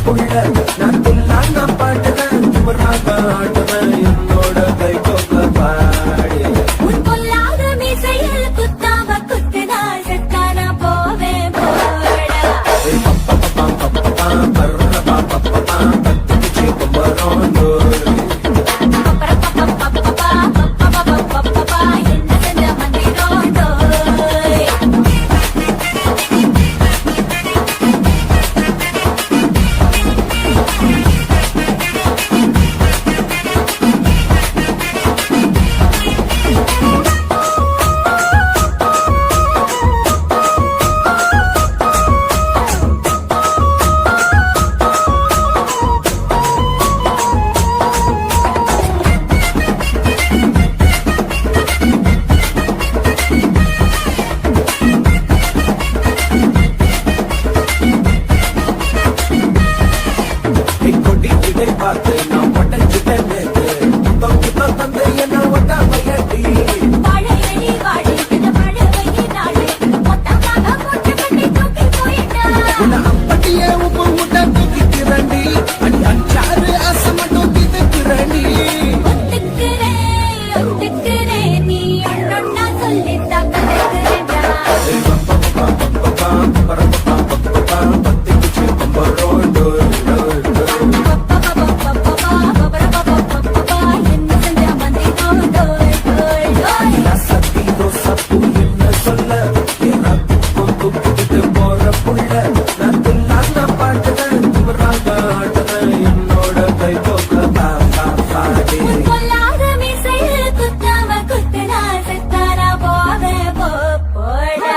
புள்ள நான் துள்ளான் நான் பாட்டுவேன் திமிராக ஆட்டுவேன் என்னோட கை கோக்க பாடி உன் பொல்லாத மீசையில் குத்தாம குத்துனா செத்தானா போவேன் போடா பத்திச்சு கும்பரோண்டோ என்ன செஞ்ச மந்திரோண்டோய் கொடி இடை பார்த்து நான் ஒட்டஞ்சிட்டேன் நேத்து தொங்கித்தான் தந்தை என்ன ஒட்ட மையடி வாழையடி வாடி இந்த மழவையை நாடு மொத்தமாக போட்டு கட்டி தூக்கி போயிட்டா உன்னை அப்பட்டியே உப்பு முட்டை தூக்கிக்கிறண்டி அடி அஞ்சாறு ஆசை மட்டும் தீத்துக்கிறண்டி ஒத்துக்கிறேன் நீ ஒன்னொன்னா சொல்லித்தா கதைக்கிறேன்டா பத்திச்சு கும்பரோண்டோ என்ன செஞ்ச மந்திரோண்டோய் சத்தியோ சப்பு என்ன சொல்ல தூக்கிட்டு போற புள்ள நான் துள்ளான் நான் பாட்டுவேன் திமிராக ஆட்டுவேன் என்னோட கை கோக்க பாடி உன் பொல்லாத மீசையில் குத்தாம குத்துனா செத்தானா போவேன் போடா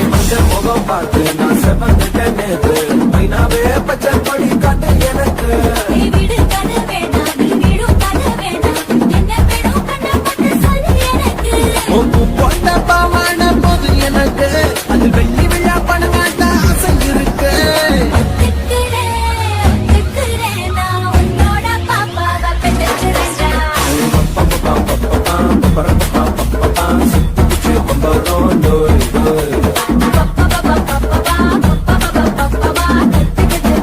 மஞ்சள் முகம் பார்த்து நான் செவந்துட்டேன் நேத்து பைனாவே பச்சை கொடி காட்டு எனக்கு நீ விடு கதை வேணாம் நீ விடும் கதை வேணாம் என்ன வேணும் கண்ண பட்டு சொல்லு எனக்கு உப்பு போட்ட பாவான போது எனக்கு அது வெள்ளி விழா பணமாட்ட ஆசை இருக்கு ஒத்துக்கிறேன் நான் உன்னோட பாப்பாவை பெற்றுக்கிறேன்டா பத்திச்சு கும்பரோண்டோ கத்துக்கிட்டு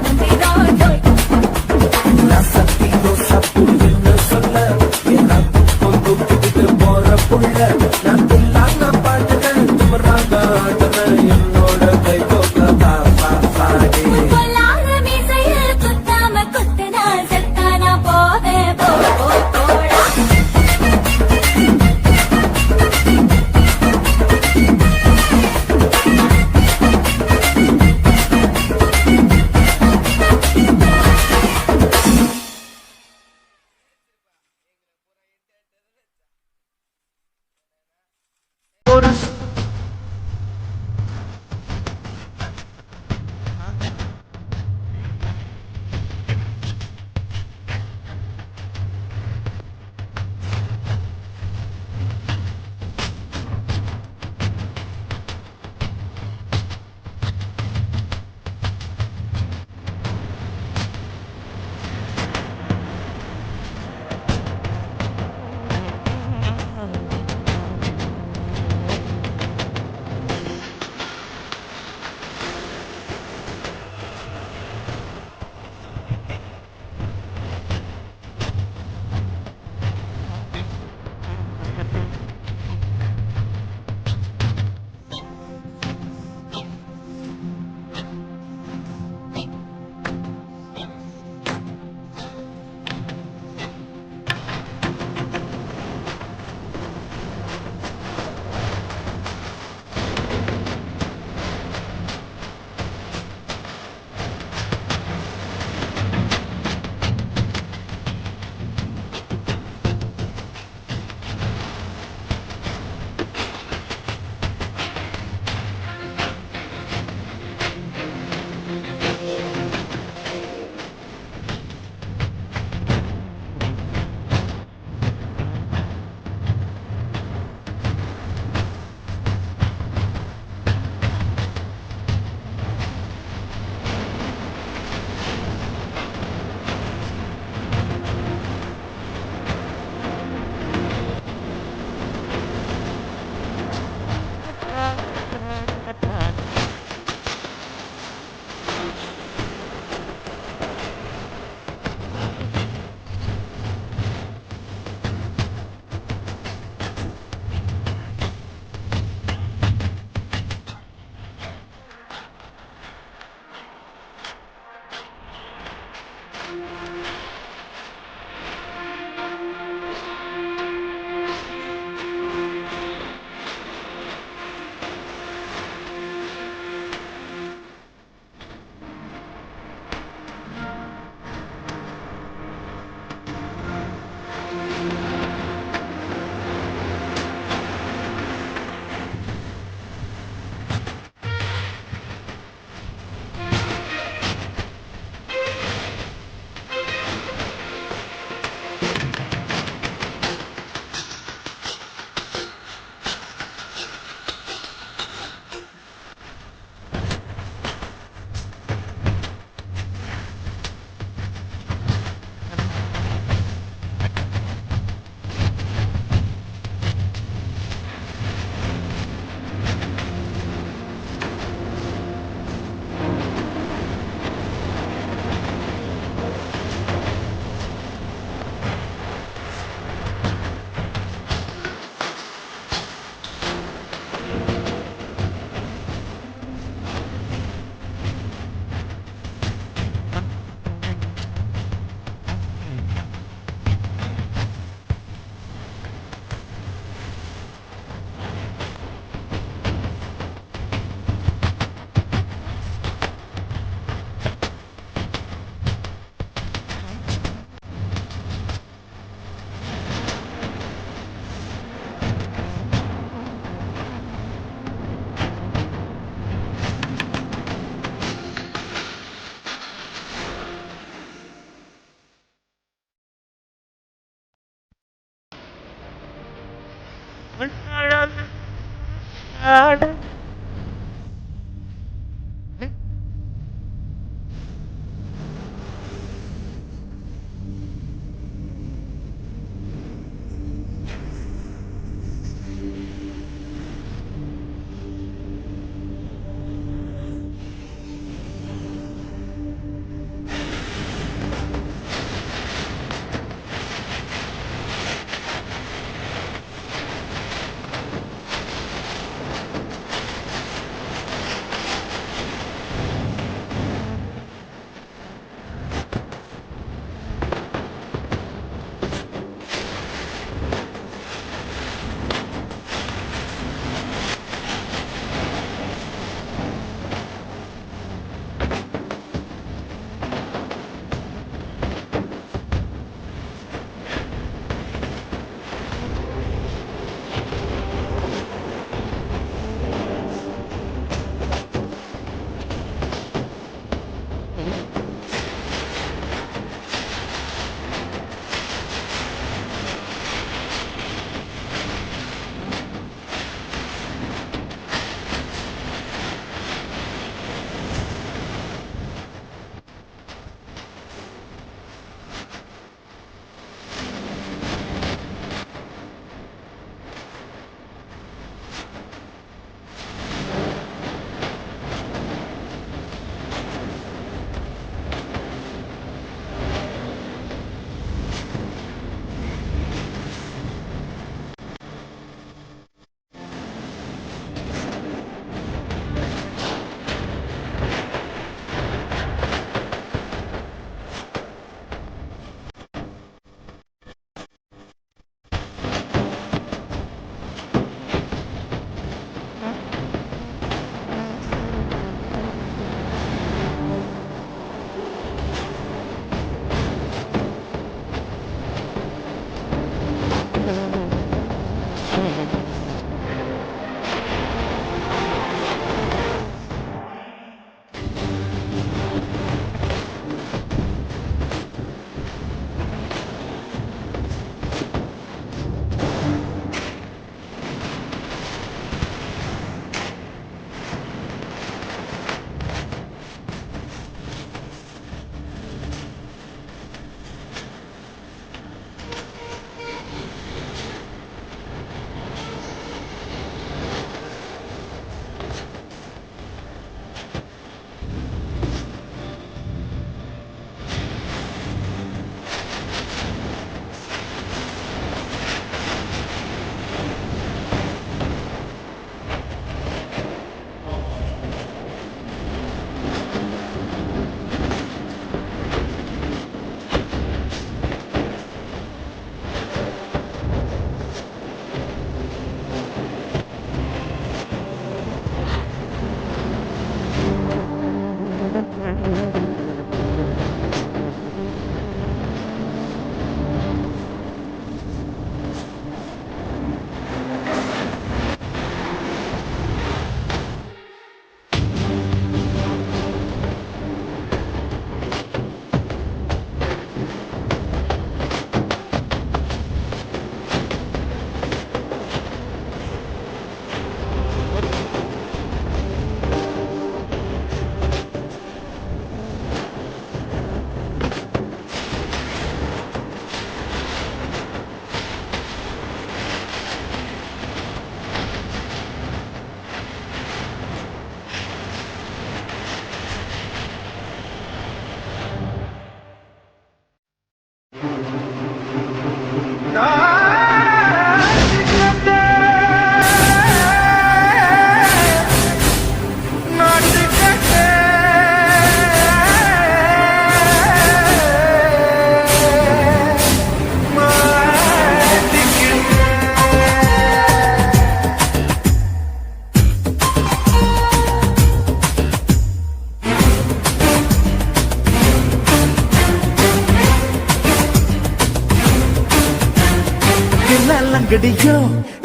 लंगड़ियों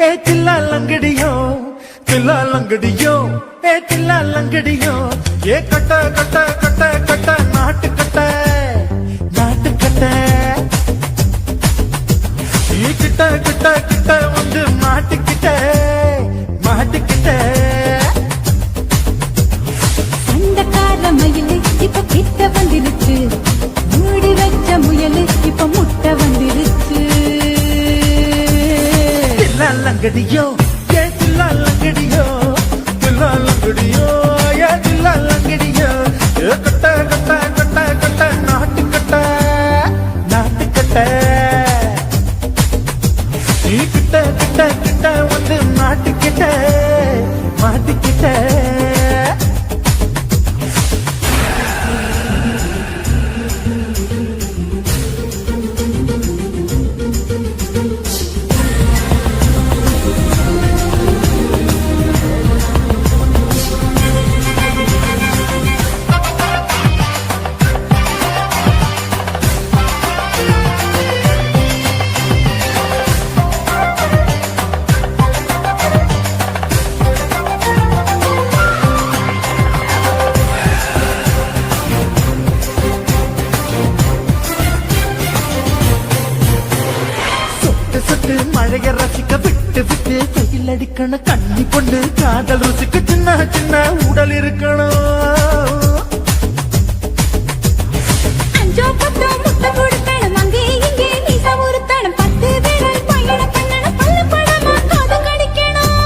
ए चिल्ला लंगड़ियों चिल्ला लंगड़ियों ए चिल्ला लंगड़ियों ये कट कट कट कट नाट कट ये கிட்ட கிட்ட கிட்ட வந்து மாட்டிக்கிட்ட மாட்டிக்கிட்ட சண்டைக்கார மயிலு இப்ப கிட்ட வந்துருச்சு மூடி வச்ச முயலு இப்ப முட்டை வந்துருச்சு தில்லாலங்கடியோ ஏ தில்லாலங்கடியோ தில்லாலங்கடியோ ஏ தில்லாலங்கடியோ ஏ கட்ட கட்ட கட்ட கட்ட நாட்டுக்கட்ட நாட்டுக்கட்ட நீ கிட்ட கிட்ட கிட்ட வந்து மாட்டிக்கிட்ட மாட்டிக்கிட்ட சொட்டு மழைய ரசிக்க விட்டு விட்டு வெயில் அடிக்கணும் கண்ணி கொண்டு காதல் ருசிக்க சின்ன சின்ன உடல் இருக்கணும் அஞ்சோ பத்தோ முட்டை கொடுக்கணும் அங்கே இங்கே மீசா உருத்தணும் 10 விரல் பயணம் பண்ணணும் பல்ல படமா காது கடிக்கணும்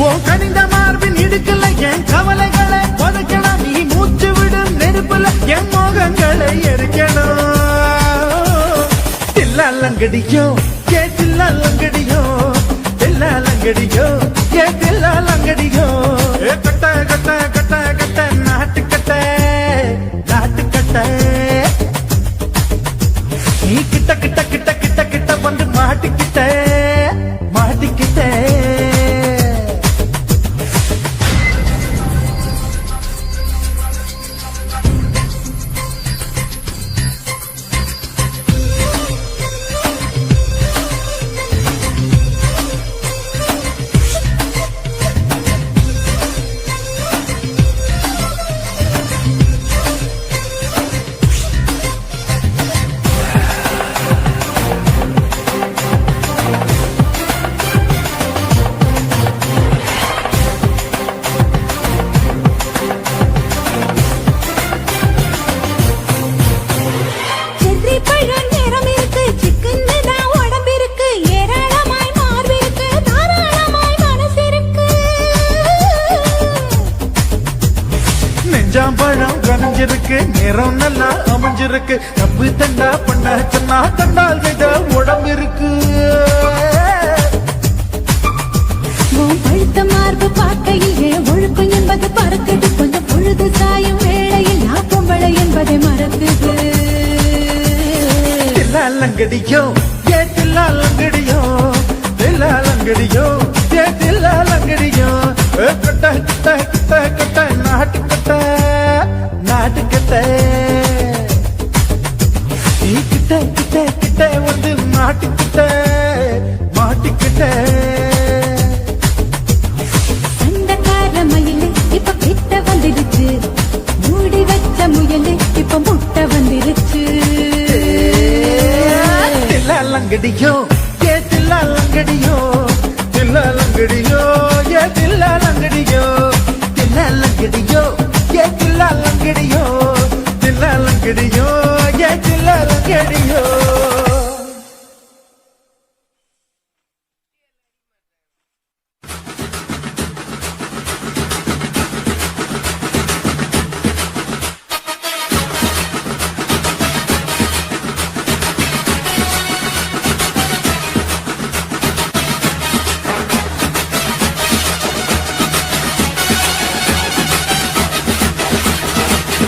உன் கனிந்த மார்பின் இடுக்கல என் கவலைகளை புதைக்கணும் நீ மூச்சு விடும் நெருப்புல என் மோகங்களை எரிக்கணும் தில்லாலங்கடியோ ஏ தில்லாலங்கடியோ தில்லாலங்கடியோ ஏ தில்லாலங்கடியோ ஏ கட்ட கட்ட கட்ட கட்ட நாட்டுக்கட்ட நாட்டுக்கட்ட நீ கிட்ட கிட்ட கிட்ட கிட்ட கிட்ட வந்து மாட்டிக்கிட்ட மாட்டிக்கிட்ட செர்ரி பழம் நிறம் இருக்கு சிக்கன்னு தான் உடம்பு இருக்கு ஏராளமாய் மார்பு இருக்கு தாராளமாய் மனசு இருக்கு நெஞ்சாம்பழம் கனிஞ்சிருக்கு நிறம் நல்லா அமைஞ்சிருக்கு தப்பு தண்டா பண்ண சொன்னா கண்டால் வித உடம்பு இருக்கு உன் பழுத்த மார்பு பார்க்கையில் என் ஒழுக்கம் என்பது பறக்குது கொஞ்சம் பொழுது சாயும் வேளையில் நான் பொம்பளை என்பதை மறக்குது தில்லாலங்கடியோ ஏ தில்லாலங்கடியோ தில்லாலங்கடியோ ஏ தில்லாலங்கடியோ ஏ கட்ட கட்ட கட்ட கட்ட நாட்டுக்கட்ட நாட்டுக்கட்ட நீ கிட்ட கிட்ட கிட்ட வந்து மாட்டிக்கிட்ட மாட்டிக்கிட்ட சண்டைக்கார மயிலு இப்ப கிட்ட வந்துருச்சு மூடி வச்ச முயலு இப்ப முட்டை வந்துருச்சு தில்லாலங்கடியோ ஏ தில்லாலங்கடியோ தில்லாலங்கடியோ ஏ தில்லாலங்கடியோ தில்லாலங்கடியோ ஏ தில்லாலங்கடியோ தில்லாலங்கடியோ ஏ தில்லாலங்கடியோ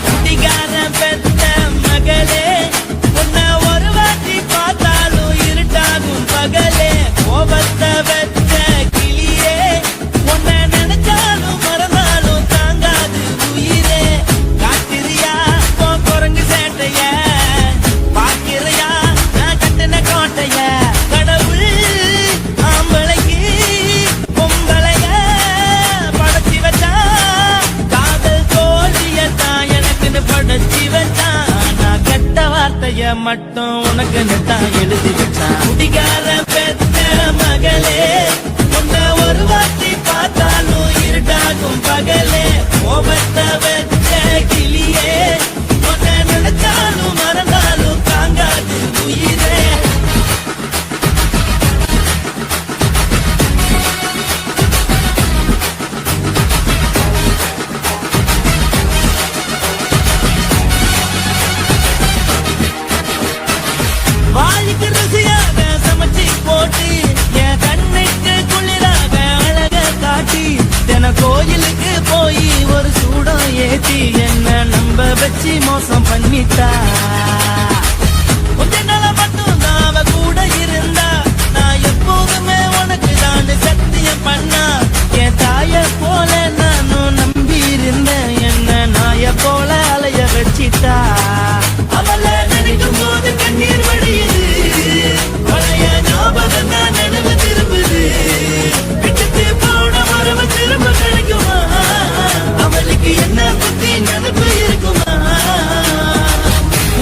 குட்டிக்கார பெத்த மக மட்டும் உனக்கு தான் எழுதி வச்சான். குடிகார பெத்த மகளே உன்னை ஒரு வாட்டி பார்த்தாலும் இருட்டாகும் பகலே. கோபத்தை வச்ச கிளியே உன்னை நினைச்சாலும் மறந்தாலும் தாங்காது உயிரே. வாய்க்கு ருசியாக சமைச்சி போட்டு என் கண்ணுக்கு குளிராக அழக காட்டி தின கோயிலுக்கு போய் ஒரு சூடம் ஏத்தி என்ன நம்ப வச்சு மோசம் பண்ணிட்டா. கொஞ்ச நாள மட்டும் நான் அவ கூட இருந்தா நான் எப்போதுமே உனக்கு தான் சத்தியம் பண்ணா. என் தாய போல நானும் நம்பி இருந்தேன் என்ன நாய போல அலைய வச்சிட்டா. அவளை நினைக்கும் போது கண்ணீர் வடியுது பழைய ஞாபகம் நான் நினைவு திரும்புது. விட்டுட்டு போன மரபு திரும்ப கிடைக்குமா அவளுக்கு என்ன பத்தி நினைப்பு இருக்குமா.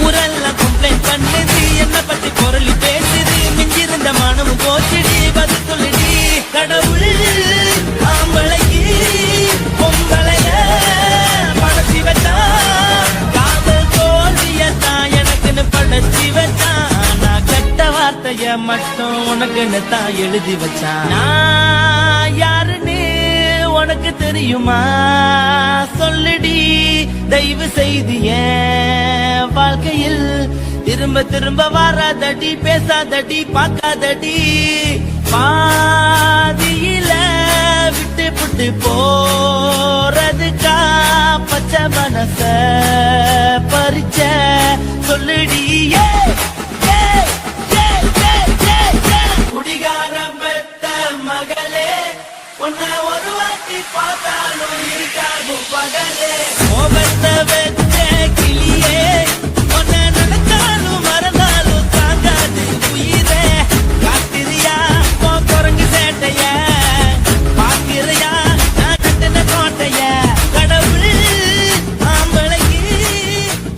ஊரெல்லாம் கம்ப்ளைண்ட் பண்ணுது என்ன பத்தி பொருளி பேசுது. மிஞ்சிருந்த மனமும் போச்சுடி பதில் சொல்லுடி. கடவுள் ஆம்பளைக்கு பொம்பளைய படைச்சி வச்சான். காதல் தோல்வியத்தான் எனக்குன்னு படைச்சி வச்சான். நான் கெட்ட வார்த்தைய மட்டும் உனக்குன்னு தான் எழுதி வச்சான். நான் யாருன்னு உனக்கு தெரியுமா சொல்லுடி. தயவு செய்து என் வாழ்க்கையில் திரும்ப திரும்ப வராதடி பேசாதடி பார்க்காதடி. பாதியில விட்டு புட்டு போறதுக்கா பச்சை மனச பறிச்ச சொல்லுடி. குடிகாரம் பெத்த மகளே உன்னை ஒரு வாட்டி பார்த்தாலும் இருக்காகும் பகலே. கோபத்தை வச்ச கிளியே உன்னை நினைச்சாலும் மறந்தாலும் தாங்காது உயிரே. காத்திரியா உன் குரங்கு சேட்டைய பாக்கிறையா நான் கட்டின கோட்டைய. கடவுள் ஆம்பளைக்கு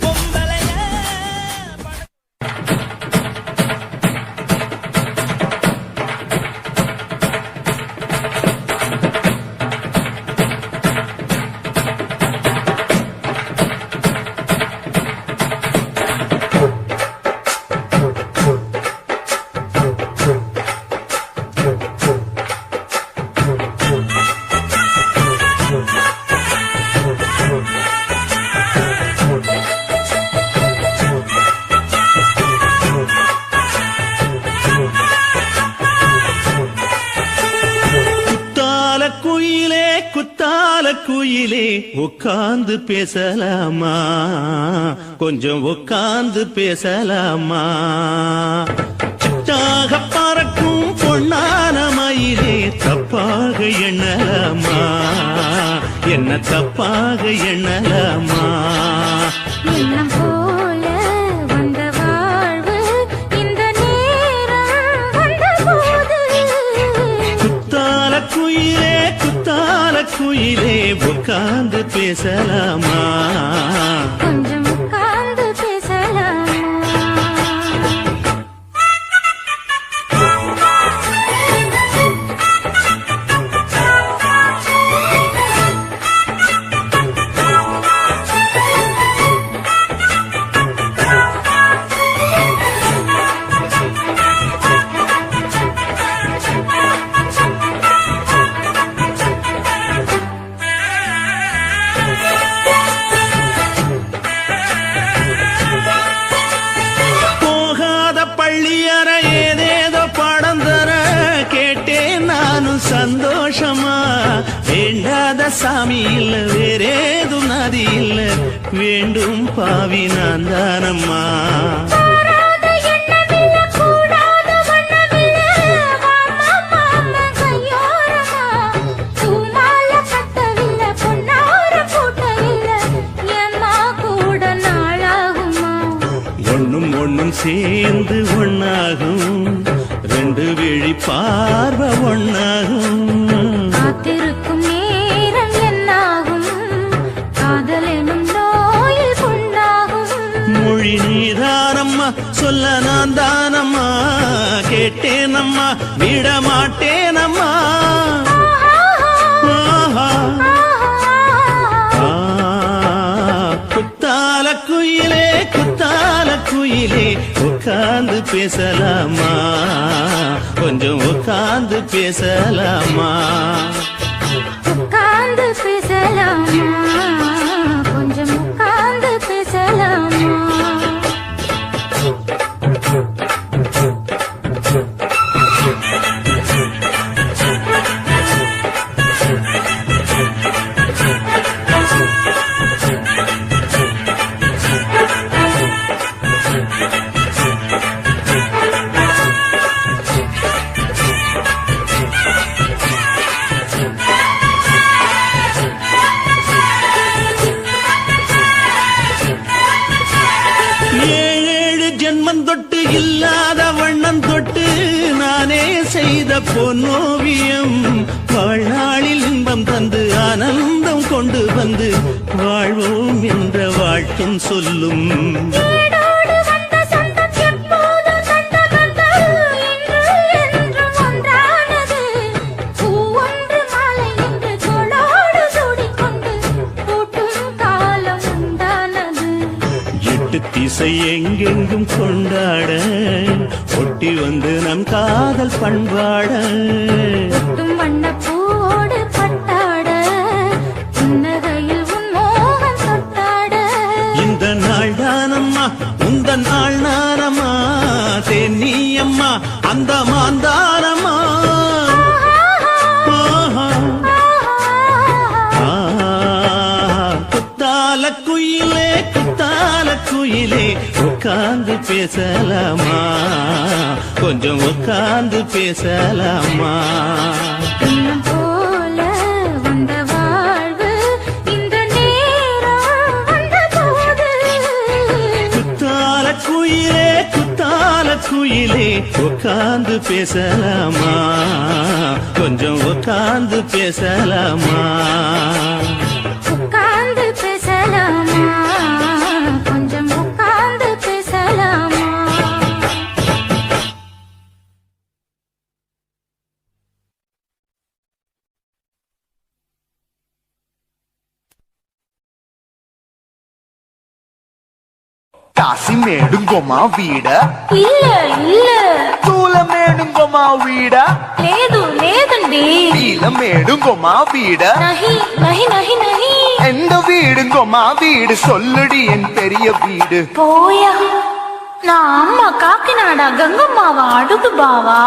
பொம்பளைய குத்தால குயிலே உட்கார்ந்து பேசலாமா கொஞ்சம் உட்கார்ந்து பேசலாமா. சிட்டாக பறக்கும் பொன்னான மயிலே தப்பாக எண்ணலாமா என்ன தப்பாக எண்ணலாமா. எண்ணம் போல வந்த வாழ்வு இந்த நேரம் வந்தபோது. குத்தால குயிலே குத்தால குயிலே உட்கார்ந்து பேசலாமா கொஞ்சம் உட்கார்ந்து பேசலாமா. சந்தோஷமா வேண்டாத சாமி இல்ல வேறேதும் நதி இல்ல வேண்டும் பாவி நான் தானம்மா. ஒண்ணும் சேர்ந்து ஒன்னாகும் ரெண்டு விழி பார்வை ஒன்னாகும். காத்திருக்கும் நேரம் என்னாகும் காதல் எனும் நோயில் புண்ணாகும். மொழி நீதானம்மா அம்மா சொல்ல நான் தானம்மா கேட்டேனம்மா விட மாட்டேனம்மா குத்தால குயிலே குத்தால குயிலே உட்கார்ந்து பேசலாமா கொஞ்சம் உட்கார்ந்து பேசலாமா உட்கார்ந்து பேசலாமா கொஞ்சம் உட்கார்ந்து பேசலாமா தொட்டு இல்லாத வண்ணம் தொட்டு நானே செய்த பொன்னோவியம் வாழ்நாளில் இன்பம் தந்து ஆனந்தம் கொண்டு வந்து வாழ்வோம் என்ற வாழ்த்தும் சொல்லும் திசை எங்கெங்கும் கொண்டாட ஒட்டி வந்து நம் காதல் பண்பாட வண்ண பூவோடு பட்டாட புன்னகையில் உன் மோகம் தொட்டாட இந்த நாள் தானம்மா உந்த நாள் நானம்மா தேனி அம்மா அந்த மாந்தானம்மா குத்தால குயிலே குத்தால குயிலே உட்கார்ந்து பேசலாமா கொஞ்சம் உட்கார்ந்து பேசலாமா போல வந்த வாழ்வு இந்த நேரம் வந்த போது குத்தால குயிலே குத்தால குயிலே உட்கார்ந்து பேசலாமா கொஞ்சம் உட்கார்ந்து பேசலாமா உட்கார்ந்து பேசலாமா கொஞ்சம் உட்கார்ந்து பேசலாமா కాసి మేడుంగోమా వీడ இல்ல இல்ல తూల మేడుంగోమా వీడ లేదు లేదండి నీల మేడుంగోమా వీడ நஹி நஹி நஹி நஹி எந்த வீடுங்கோமா வீடு சொல்லுடி என் பெரிய வீடு போயா நான் அம்மா காக்கிநாடா கங்கம்மாவா அடுகு பாவா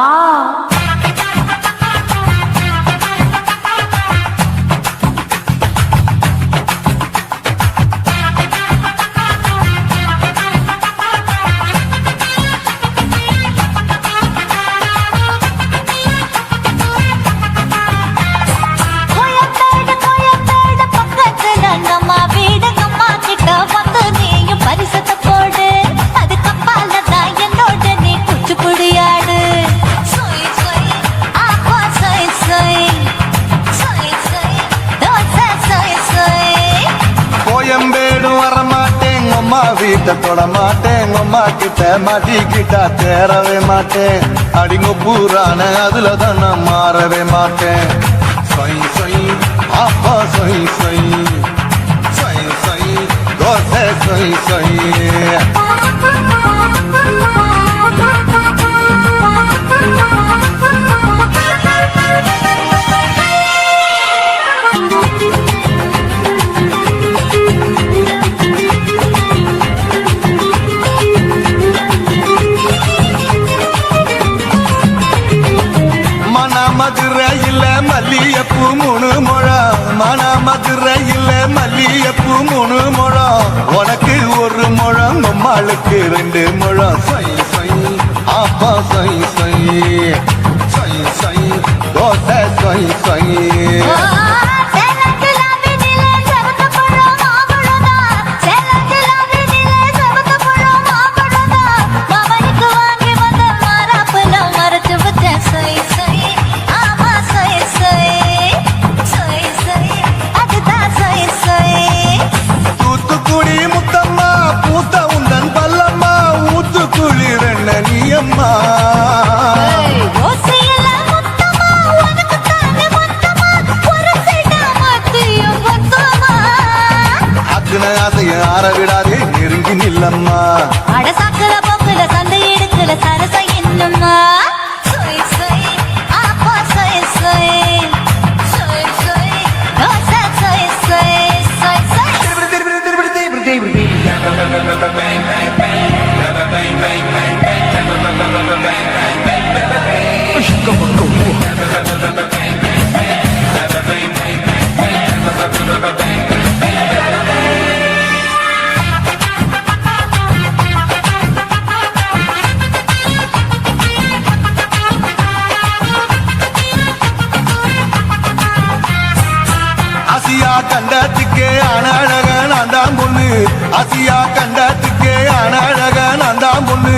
வீட்டை தொட மாட்டேன் அம்மா கிட்ட மாட்டிக்கிட்டா தேரவே மாட்டேன் அடிங்க பூரான அதுல தான் நான் மாறவே மாட்டேன் சொய் சொய் அப்பா சொய் சொய் சொய் சொய் தோசை சொய் சொய் மதுரையில் மல்லியப்பூ 3 முழம் மன மதுரையில் மல்லியப்பூ 3 முழம் உனக்கு 1 முழம் நம்மளுக்கு 2 முழம் சொய் சொய் அப்பா சொய் சொய் சொய் சொய் தோசை சொய் சொய் நில்லம்மா யோசையெல்லாம் மொத்தமா உனக்கு தானே மொத்தமா ஒரு சைடா மாத்தியும் மொத்தமா அக்குன ஆசைய ஆற விடாதே நெருங்கி நில்லம்மா அட சாக்குல போக்குல சந்தை எடுக்கல சரச என்னம்மா சொய் சொய் ஆப்பா சொய் சொய் சொய் சொய் ரோசா சொய் சொய் சொய் சொய் ஆசியா கண்டத்துக்கே அனழக நான் தான் பொண்ணு ஆசியா கண்டத்துக்கே அனழக நான் தான் பொண்ணு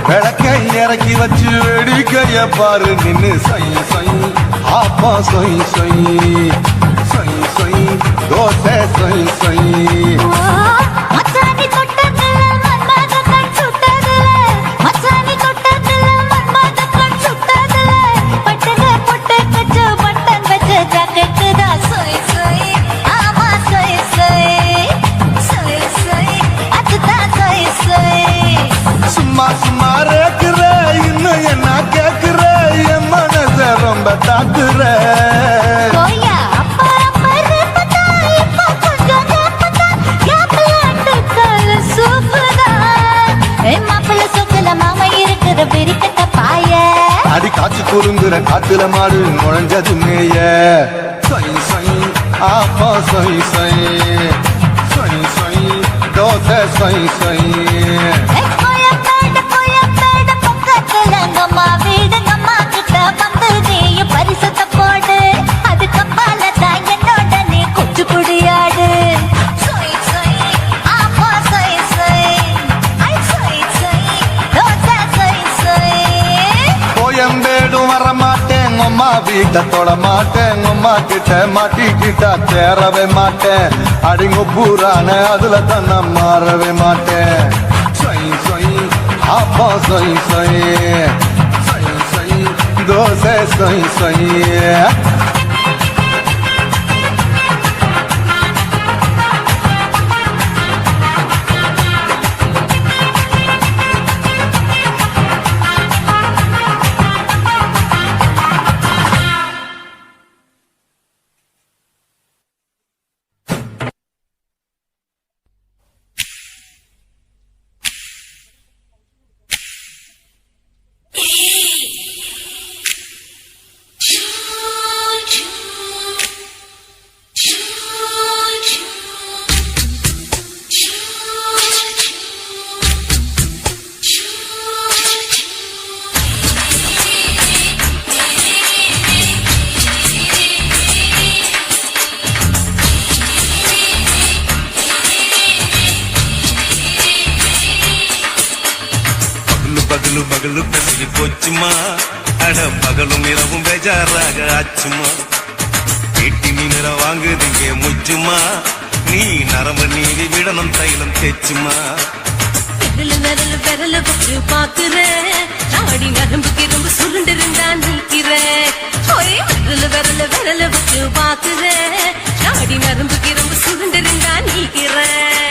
விளக்கை இறக்கி வச்சு வேடிக்கைய பாரு நின்னு சை சை ஆப்பா சொய் சொய் சொய் சொய் தோசை சொய் சொய் மச்சானி தொட்டதுல மன்மத கண் சுட்டதுல மச்சானி தொட்டதுல மன்மத கண் சுட்டதுல பட்டங்க பொட்டு கச்சு பட்டன் வச்சு ஜாக்கெட்டு தான் சொய் சொய் ஆமா சொய் சொய் சொய் சொய் அதுதான் சொய் சொய் சும்மா சும்மா ரேக்குற இன்னும் என்ன கேக்குற என் மனச ரொம்ப தாக்குற கோயா அப்பா அப்பா ரப்பதா இப்போ கொஞ்சம் ரப்பதா யாப்பலாட்டு கால சூப்பரா மாப்பிள்ள சொக்கல மாமா இருக்கிற பெரிக்கட்ட பாய அடி காய்ச்சி குறுங்குற காத்துல மாடு நுழைஞ்சது மேய சொய் சொய் ஆப்பா சொய் சொய் சொய் சொய் தோசை சொய் சொய் கோயம்பேடு பக்கத்துல எங்கம்மா வீடுங்கம்மா கிட்ட வந்து நீயும் பரிசத்தை போடு அதுக்கு பால தான் என்னோட நீ குச்சி குடியாடு சொய் சொய் ஆப்பா சொய் சொய் ஐ சொய் சொய் தோசை சொய் சொய் கோயம்பேடும் வர மாட்டேன் அம்மா வீட்டை தொட மாட்டேன் அம்மா கிட்ட மாட்டிக்கிட்டா தேரவே மாட்டேன் அடிங்க பூரான அதுல தான் நான் மாறவே மாட்டேன் சொய் சொய் ஆப்பா சொய் சொய் சொய் சொய் தோசை சொய் சொய் பகலு பகலு பெருகி போச்சுமா அட பகலும் இரவும் பேஜாராக ஆச்சுமா எட்டி நீ நிற வாங்குதீங்க முச்சுமா நீ நரம்ப நீவி விடணும் தைலம் தேச்சுமா விரல விரல வச்சு பாக்குறேன் நாடி நரம்பு கிரம்பு சுருண்டு இருந்தா நீக்கிறேன் விரல வச்சு பாக்குறேன் நாடி நரம்பு கிரம்பு சுருண்டு இருந்தா நீக்கிறேன்